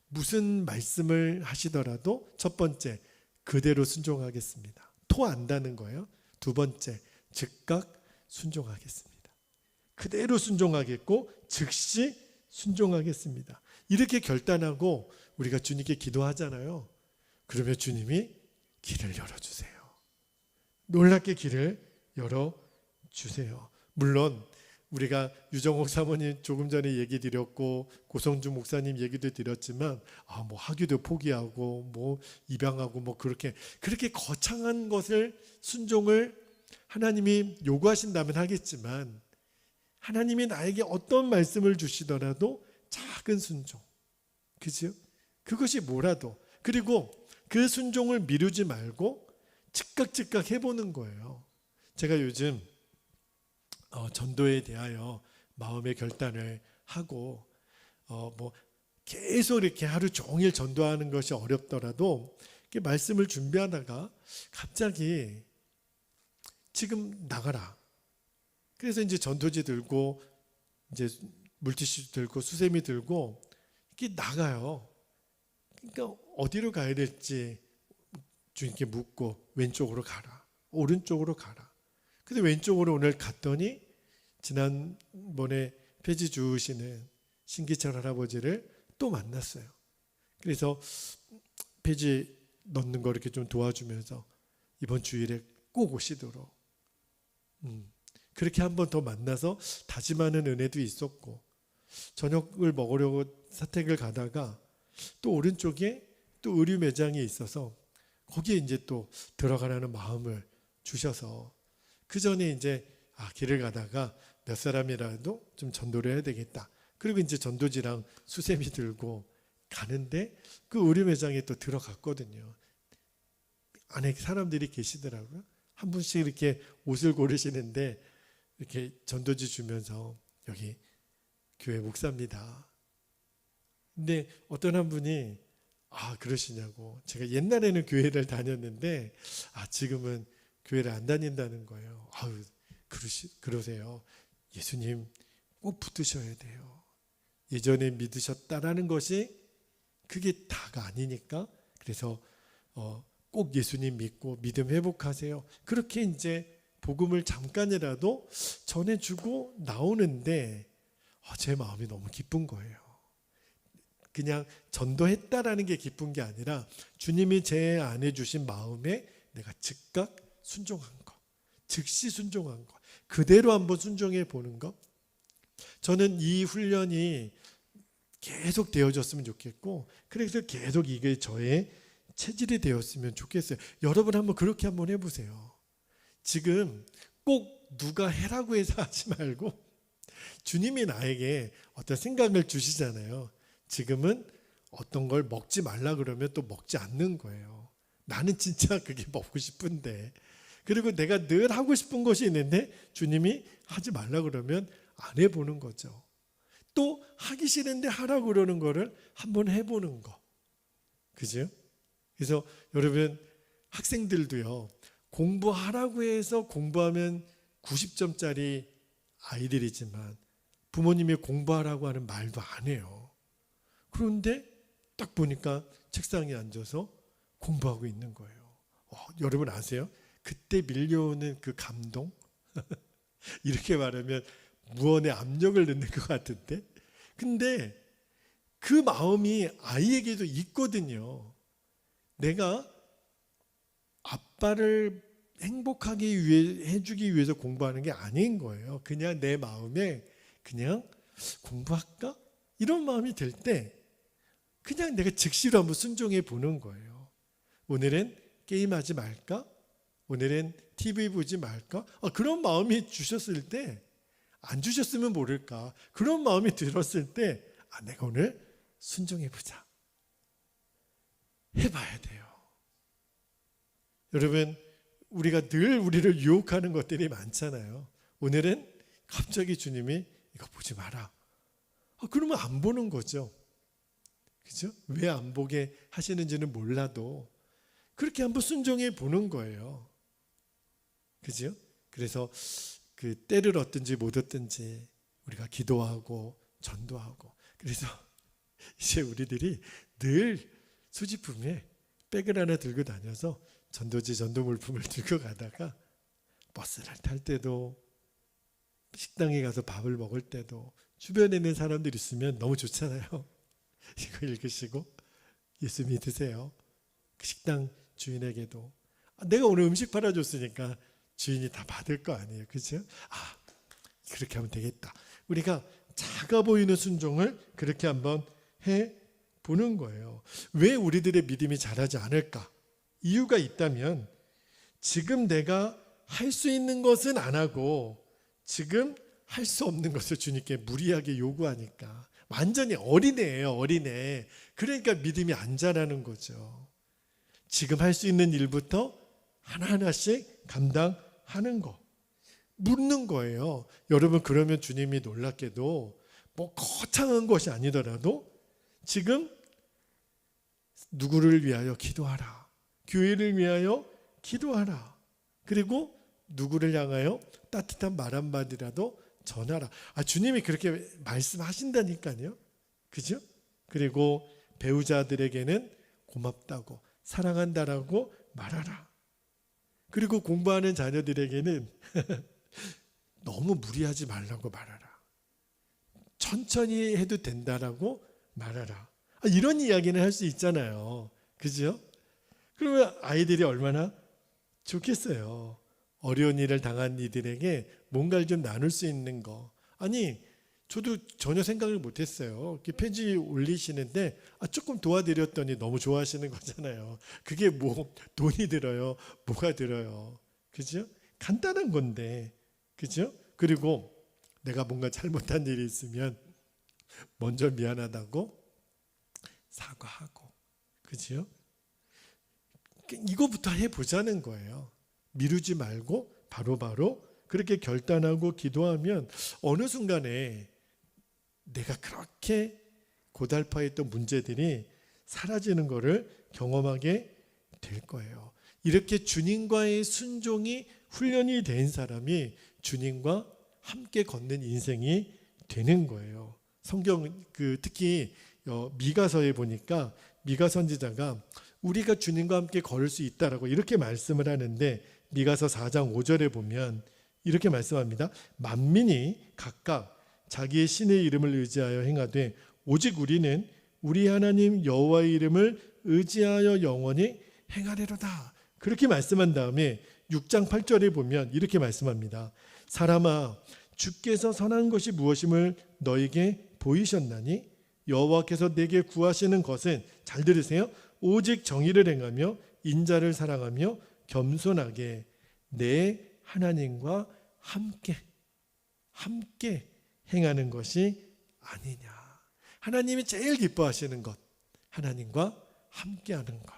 Speaker 1: 무슨 말씀을 하시더라도 첫 번째, 그대로 순종하겠습니다. 토한다는 거예요. 두 번째, 즉각 순종하겠습니다. 그대로 순종하겠고 즉시 순종하겠습니다. 이렇게 결단하고 우리가 주님께 기도하잖아요. 그러면 주님이 길을 열어주세요. 놀랍게 길을 열어주세요. 물론 우리가 유정옥 사모님 조금 전에 얘기 드렸고 고성주 목사님 얘기도 드렸지만 뭐 학위도 포기하고 뭐 입양하고 뭐 그렇게 거창한 것을 순종을 하나님이 요구하신다면 하겠지만 하나님이 나에게 어떤 말씀을 주시더라도 작은 순종, 그죠? 그것이 뭐라도, 그리고 그 순종을 미루지 말고 즉각 해보는 거예요. 제가 요즘 전도에 대하여 마음의 결단을 하고 뭐 계속 이렇게 하루 종일 전도하는 것이 어렵더라도 이렇게 말씀을 준비하다가 갑자기 지금 나가라. 그래서 이제 전도지 들고 이제 물티슈 들고 수세미 들고 이렇게 나가요. 그러니까 어디로 가야 될지 주님께 묻고 왼쪽으로 가라, 오른쪽으로 가라. 근데 왼쪽으로 오늘 갔더니 지난번에 폐지 주우시는 신기철 할아버지를 또 만났어요. 그래서 폐지 넣는 거 이렇게 좀 도와주면서 이번 주일에 꼭 오시도록 그렇게 한 번 더 만나서 다짐하는 은혜도 있었고, 저녁을 먹으려고 사택을 가다가 또 오른쪽에 또 의류 매장이 있어서 거기에 이제 또 들어가라는 마음을 주셔서 그 전에 이제 길을 가다가 몇 사람이라도 좀 전도를 해야 되겠다. 그리고 이제 전도지랑 수세미 들고 가는데 그 의류 매장에 또 들어갔거든요. 안에 사람들이 계시더라고요. 한 분씩 이렇게 옷을 고르시는데 이렇게 전도지 주면서 여기 교회 목사입니다. 근데 어떤 한 분이 그러시냐고. 제가 옛날에는 교회를 다녔는데 지금은 교회를 안 다닌다는 거예요. 그러세요. 예수님 꼭 붙으셔야 돼요. 예전에 믿으셨다라는 것이 그게 다가 아니니까. 그래서 꼭 예수님 믿고 믿음 회복하세요. 그렇게 이제 복음을 잠깐이라도 전해주고 나오는데 제 마음이 너무 기쁜 거예요. 그냥 전도했다라는 게 기쁜 게 아니라 주님이 제 안에 주신 마음에 내가 즉각 순종한 것, 즉시 순종한 것, 그대로 한번 순종해 보는 것. 저는 이 훈련이 계속 되어졌으면 좋겠고, 그래서 계속 이게 저의 체질이 되었으면 좋겠어요. 여러분 한번 그렇게 한번 해보세요. 지금 꼭 누가 해라고 해서 하지 말고 주님이 나에게 어떤 생각을 주시잖아요. 지금은 어떤 걸 먹지 말라 그러면 또 먹지 않는 거예요. 나는 진짜 그게 먹고 싶은데, 그리고 내가 늘 하고 싶은 것이 있는데 주님이 하지 말라 그러면 안 해보는 거죠. 또 하기 싫은데 하라고 그러는 거를 한번 해보는 거. 그죠? 그래서 여러분, 학생들도요, 공부하라고 해서 공부하면 90점짜리 아이들이지만 부모님이 공부하라고 하는 말도 안 해요. 그런데 딱 보니까 책상에 앉아서 공부하고 있는 거예요. 여러분 아세요? 그때 밀려오는 그 감동? 이렇게 말하면 무언의 압력을 넣는 것 같은데, 근데 그 마음이 아이에게도 있거든요. 내가 아빠를 행복하게 해주기 위해서 공부하는 게 아닌 거예요. 그냥 내 마음에 그냥 공부할까? 이런 마음이 들 때 그냥 내가 즉시로 한번 순종해 보는 거예요. 오늘은 게임하지 말까? 오늘은 TV 보지 말까? 그런 마음이 주셨을 때, 안 주셨으면 모를까, 그런 마음이 들었을 때 내가 오늘 순종해 보자, 해봐야 돼요. 여러분, 우리가 늘 우리를 유혹하는 것들이 많잖아요. 오늘은 갑자기 주님이 이거 보지 마라, 그러면 안 보는 거죠. 그죠? 왜 안 보게 하시는지는 몰라도 그렇게 한번 순종해 보는 거예요. 그죠? 그래서 그 때를 얻든지 못 얻든지 우리가 기도하고 전도하고, 그래서 이제 우리들이 늘 소지품에 백을 하나 들고 다녀서 전도지 전도 물품을 들고 가다가 버스를 탈 때도 식당에 가서 밥을 먹을 때도 주변에 있는 사람들이 있으면 너무 좋잖아요. 이거 읽으시고 예수 믿으세요. 그 식당 주인에게도 내가 오늘 음식 팔아줬으니까 주인이 다 받을 거 아니에요. 그렇죠? 그렇게 하면 되겠다. 우리가 작아 보이는 순종을 그렇게 한번 해보는 거예요. 왜 우리들의 믿음이 자라지 않을까? 이유가 있다면, 지금 내가 할 수 있는 것은 안 하고 지금 할 수 없는 것을 주님께 무리하게 요구하니까. 완전히 어린애예요, 어린애. 그러니까 믿음이 안 자라는 거죠. 지금 할 수 있는 일부터 하나하나씩 감당하는 거, 묻는 거예요. 여러분, 그러면 주님이 놀랍게도 뭐 거창한 것이 아니더라도 지금 누구를 위하여 기도하라, 교회를 위하여 기도하라, 그리고 누구를 향하여 따뜻한 말 한마디라도 전하라. 주님이 그렇게 말씀하신다니까요. 그죠? 그리고 배우자들에게는 고맙다고, 사랑한다라고 말하라. 그리고 공부하는 자녀들에게는 너무 무리하지 말라고 말하라. 천천히 해도 된다라고 말하라. 이런 이야기는 할 수 있잖아요. 그죠? 그러면 아이들이 얼마나 좋겠어요. 어려운 일을 당한 이들에게 뭔가를 좀 나눌 수 있는 거. 저도 전혀 생각을 못했어요. 편지 올리시는데 조금 도와드렸더니 너무 좋아하시는 거잖아요. 그게 뭐 돈이 들어요, 뭐가 들어요. 그죠? 간단한 건데, 그죠? 그리고 내가 뭔가 잘못한 일이 있으면 먼저 미안하다고 사과하고, 그죠? 이거부터 해보자는 거예요. 미루지 말고 바로바로 그렇게 결단하고 기도하면 어느 순간에 내가 그렇게 고달파했던 문제들이 사라지는 것을 경험하게 될 거예요. 이렇게 주님과의 순종이 훈련이 된 사람이 주님과 함께 걷는 인생이 되는 거예요. 성경 특히 미가서에 보니까 미가 선지자가 우리가 주님과 함께 걸을 수 있다라고 이렇게 말씀을 하는데, 미가서 4장 5절에 보면 이렇게 말씀합니다. 만민이 각각 자기의 신의 이름을 의지하여 행하되 오직 우리는 우리 하나님 여호와의 이름을 의지하여 영원히 행하리로다. 그렇게 말씀한 다음에 6장 8절에 보면 이렇게 말씀합니다. 사람아, 주께서 선한 것이 무엇임을 너에게 보이셨나니 여호와께서 내게 구하시는 것은, 잘 들으세요, 오직 정의를 행하며 인자를 사랑하며 겸손하게 내 하나님과 함께 행하는 것이 아니냐. 하나님이 제일 기뻐하시는 것, 하나님과 함께하는 것,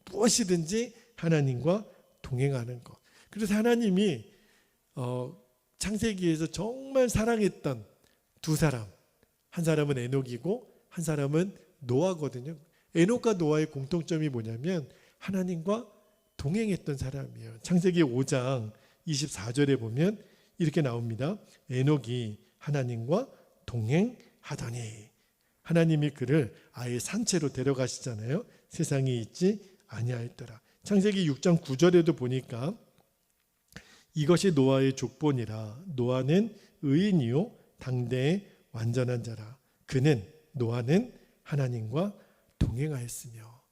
Speaker 1: 무엇이든지 하나님과 동행하는 것. 그래서 하나님이 창세기에서 정말 사랑했던 두 사람, 한 사람은 에녹이고 한 사람은 노아거든요. 에녹과 노아의 공통점이 뭐냐면 하나님과 동행했던 사람이에요. 창세기 5장 24절에 보면 이렇게 나옵니다. 에녹이 하나님과 동행하더니, 하나님이 그를 아예 산채로 데려가시잖아요. 세상에 있지 아니하였더라. 창세기 6장 9절에도 보니까 이것이 노아의 족본이라. 노아는 의인이요 당대의 완전한 자라. 그는, 노아는 하나님과 동행하였으며.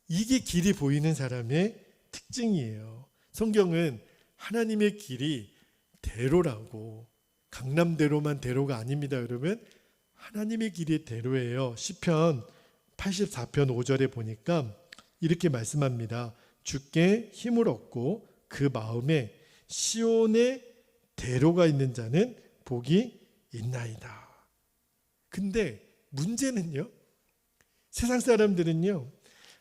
Speaker 1: 이게 길이 보이는 사람의 특징이에요. 성경은 하나님의 길이 대로라고, 강남대로만 대로가 아닙니다, 여러분. 하나님의 길이 대로예요. 시편 84편 5절에 보니까 이렇게 말씀합니다. 주께 힘을 얻고 그 마음에 시온의 대로가 있는 자는 복이 있나이다. 근데 문제는요, 세상 사람들은요,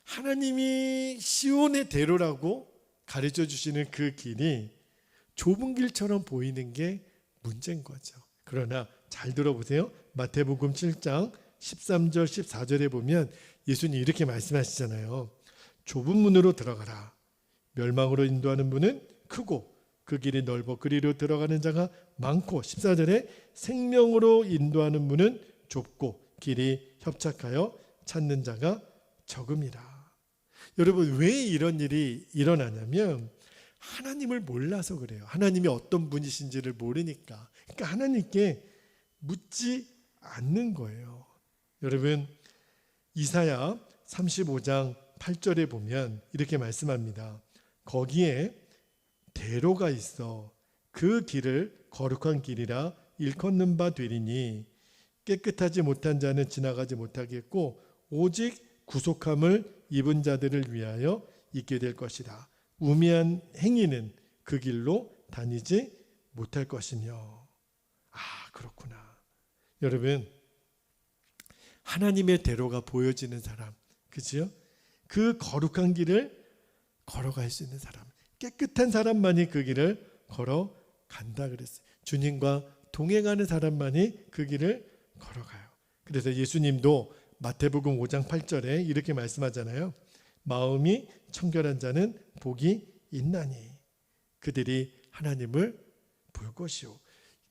Speaker 1: 하나님이 시온의 대로라고 가르쳐 주시는 그 길이 좁은 길처럼 보이는 게 문제인 거죠. 그러나 잘 들어보세요. 마태복음 7장 13절 14절에 보면 예수님이 이렇게 말씀하시잖아요. 좁은 문으로 들어가라. 멸망으로 인도하는 문은 크고 그 길이 넓어 그리로 들어가는 자가 많고, 14절에 생명으로 인도하는 문은 좁고 길이 협착하여 찾는 자가 적음이라. 여러분, 왜 이런 일이 일어나냐면 하나님을 몰라서 그래요. 하나님이 어떤 분이신지를 모르니까. 그러니까 하나님께 묻지 않는 거예요. 여러분, 이사야 35장 8절에 보면 이렇게 말씀합니다. 거기에 대로가 있어 그 길을 거룩한 길이라 일컫는 바 되리니 깨끗하지 못한 자는 지나가지 못하겠고 오직 구속함을 입은 자들을 위하여 있게 될 것이다. 우매한 행위는 그 길로 다니지 못할 것이며. 그렇구나. 여러분, 하나님의 대로가 보여지는 사람, 그죠? 그 거룩한 길을 걸어갈 수 있는 사람, 깨끗한 사람만이 그 길을 걸어간다 그랬어요. 주님과 동행하는 사람만이 그 길을 걸어가요. 그래서 예수님도 마태복음 5장 8절에 이렇게 말씀하잖아요. 마음이 청결한 자는 복이 있나니 그들이 하나님을 볼 것이요.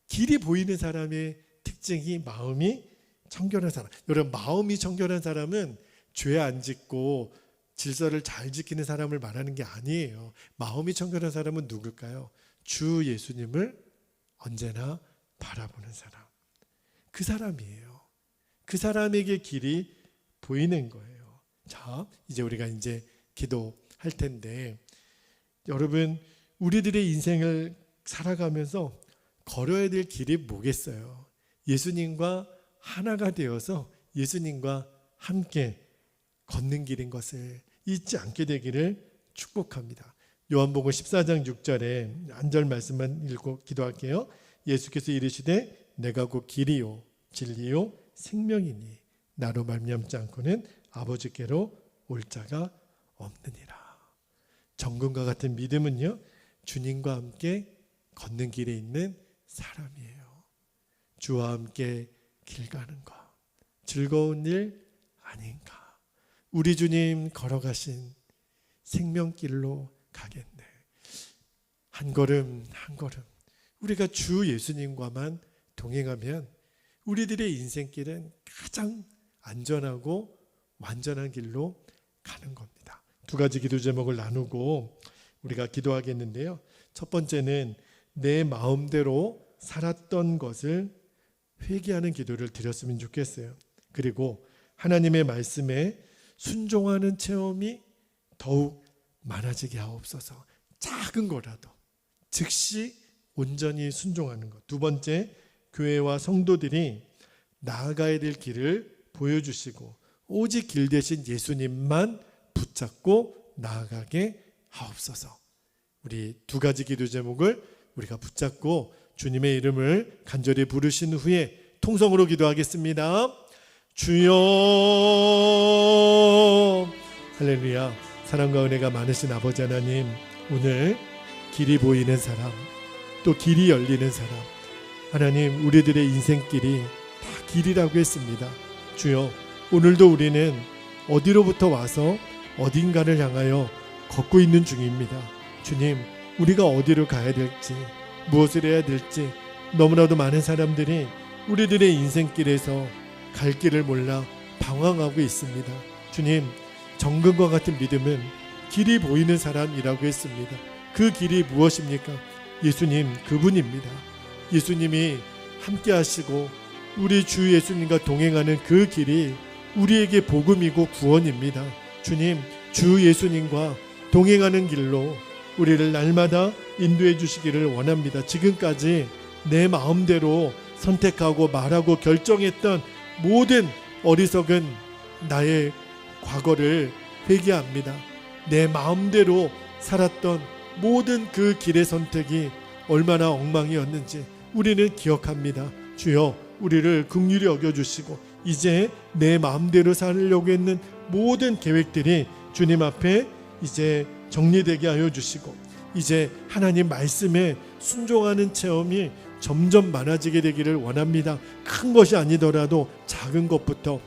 Speaker 1: 길이 보이는 사람의 특징이 마음이 청결한 사람. 여러분, 마음이 청결한 사람은 죄 안 짓고 질서를 잘 지키는 사람을 말하는 게 아니에요. 마음이 청결한 사람은 누굴까요? 주 예수님을 언제나 바라보는 사람. 그 사람이에요. 그 사람에게 길이 보이는 거예요. 자, 이제 우리가 기도할 텐데, 여러분, 우리들의 인생을 살아가면서 걸어야 될 길이 뭐겠어요? 예수님과 하나가 되어서 예수님과 함께 걷는 길인 것을 잊지 않게 되기를 축복합니다. 요한복음 14장 6절에 한 절 말씀만 읽고 기도할게요. 예수께서 이르시되 내가 곧 길이요 진리요 생명이니 나로 말미암지 않고는 아버지께로 올 자가 없느니라. 정금과 같은 믿음은요, 주님과 함께 걷는 길에 있는 사람이에요. 주와 함께 길 가는 것, 즐거운 일 아닌가? 우리 주님 걸어가신 생명길로 가겠네. 한 걸음 한 걸음 우리가 주 예수님과만 동행하면 우리들의 인생길은 가장 안전하고 완전한 길로 가는 겁니다. 두 가지 기도 제목을 나누고 우리가 기도하겠는데요. 첫 번째는 내 마음대로 살았던 것을 회개하는 기도를 드렸으면 좋겠어요. 그리고 하나님의 말씀에 순종하는 체험이 더욱 많아지게 하옵소서. 작은 거라도 즉시 온전히 순종하는 것. 두 번째, 교회와 성도들이 나아가야 될 길을 보여주시고 오직 길 대신 예수님만 붙잡고 나아가게 하옵소서. 우리 두 가지 기도 제목을 우리가 붙잡고 주님의 이름을 간절히 부르신 후에 통성으로 기도하겠습니다. 주여. 할렐루야. 사랑과 은혜가 많으신 아버지 하나님, 오늘 길이 보이는 사람, 또 길이 열리는 사람, 하나님, 우리들의 인생길이 다 길이라고 했습니다. 주여, 오늘도 우리는 어디로부터 와서 어딘가를 향하여 걷고 있는 중입니다. 주님, 우리가 어디로 가야 될지, 무엇을 해야 될지 너무나도 많은 사람들이 우리들의 인생길에서 갈 길을 몰라 방황하고 있습니다. 주님, 정금과 같은 믿음은 길이 보이는 사람이라고 했습니다. 그 길이 무엇입니까? 예수님, 그분입니다. 예수님이 함께 하시고 우리 주 예수님과 동행하는 그 길이 우리에게 복음이고 구원입니다. 주님, 주 예수님과 동행하는 길로 우리를 날마다 인도해 주시기를 원합니다. 지금까지 내 마음대로 선택하고 말하고 결정했던 모든 어리석은 나의 과거를 회개합니다. 내 마음대로 살았던 모든 그 길의 선택이 얼마나 엉망이었는지 우리는 기억합니다. 주여, 우리를 긍휼히 여겨주시고 이제 내 마음대로 살려고 했는 모든 계획들이 주님 앞에 이제 정리되게 하여 주시고 이제 하나님 말씀에 순종하는 체험이 점점 많아지게 되기를 원합니다. 큰 것이 아니더라도 작은 것부터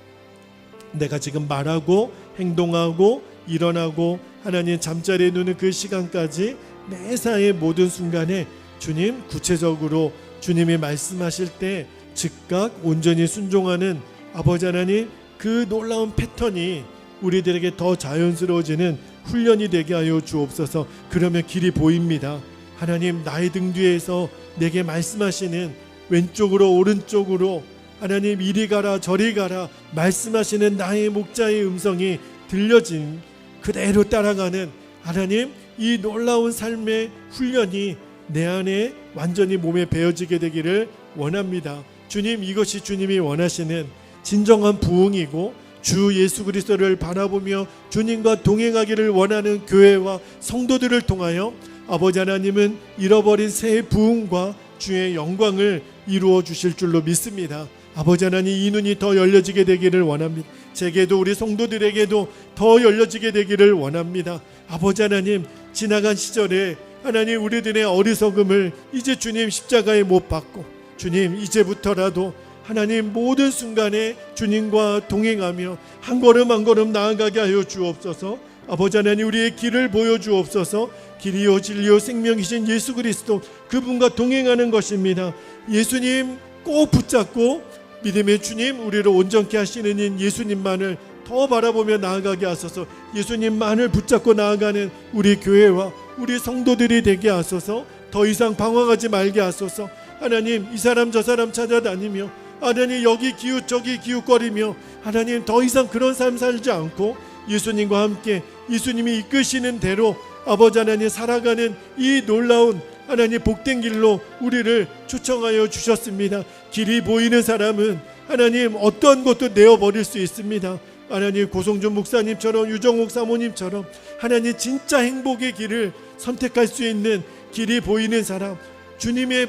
Speaker 1: 내가 지금 말하고 행동하고 일어나고 하나님 잠자리에 누는 그 시간까지 매사의 모든 순간에 주님 구체적으로 주님이 말씀하실 때 즉각 온전히 순종하는 아버지 하나님, 그 놀라운 패턴이 우리들에게 더 자연스러워지는 훈련이 되게 하여 주옵소서. 그러면 길이 보입니다. 하나님, 나의 등 뒤에서 내게 말씀하시는 왼쪽으로 오른쪽으로 하나님 이리 가라 저리 가라 말씀하시는 나의 목자의 음성이 들려진 그대로 따라가는 하나님, 이 놀라운 삶의 훈련이 내 안에 완전히 몸에 배어지게 되기를 원합니다. 주님, 이것이 주님이 원하시는 진정한 부흥이고 주 예수 그리스도를 바라보며 주님과 동행하기를 원하는 교회와 성도들을 통하여 아버지 하나님은 잃어버린 새 부흥과 주의 영광을 이루어 주실 줄로 믿습니다. 아버지 하나님, 이 눈이 더 열려지게 되기를 원합니다. 제게도 우리 성도들에게도 더 열려지게 되기를 원합니다. 아버지 하나님, 지나간 시절에 하나님 우리들의 어리석음을 이제 주님 십자가에 못 박고 주님 이제부터라도 하나님 모든 순간에 주님과 동행하며 한 걸음 한 걸음 나아가게 하여 주옵소서. 아버지 하나님, 우리의 길을 보여주옵소서. 길이요 진리요 생명이신 예수 그리스도, 그분과 동행하는 것입니다. 예수님 꼭 붙잡고 믿음의 주님, 우리를 온전케 하시는 인 예수님만을 더 바라보며 나아가게 하소서. 예수님만을 붙잡고 나아가는 우리 교회와 우리 성도들이 되게 하소서. 더 이상 방황하지 말게 하소서. 하나님, 이 사람 저 사람 찾아다니며 하나님 여기 기웃 저기 기웃거리며 하나님 더 이상 그런 삶 살지 않고 예수님과 함께 예수님이 이끄시는 대로 아버지 하나님 살아가는 이 놀라운 하나님 복된 길로 우리를 초청하여 주셨습니다. 길이 보이는 사람은 하나님 어떠한 것도 내어버릴 수 있습니다. 하나님, 고성준 목사님처럼 유정옥 사모님처럼 하나님 진짜 행복의 길을 선택할 수 있는 길이 보이는 사람, 주님의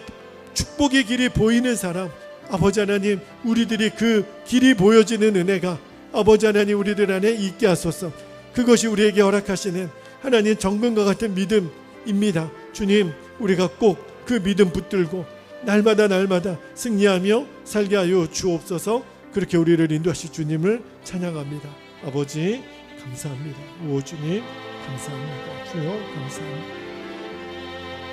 Speaker 1: 축복의 길이 보이는 사람, 아버지 하나님, 우리들이 그 길이 보여지는 은혜가 아버지 하나님 우리들 안에 있게 하소서. 그것이 우리에게 허락하시는 하나님 정금과 같은 믿음입니다. 주님, 우리가 꼭 그 믿음 붙들고 날마다 승리하며 살게 하여 주옵소서. 그렇게 우리를 인도하실 주님을 찬양합니다. 아버지 감사합니다. 오 주님 감사합니다. 주여 감사합니다.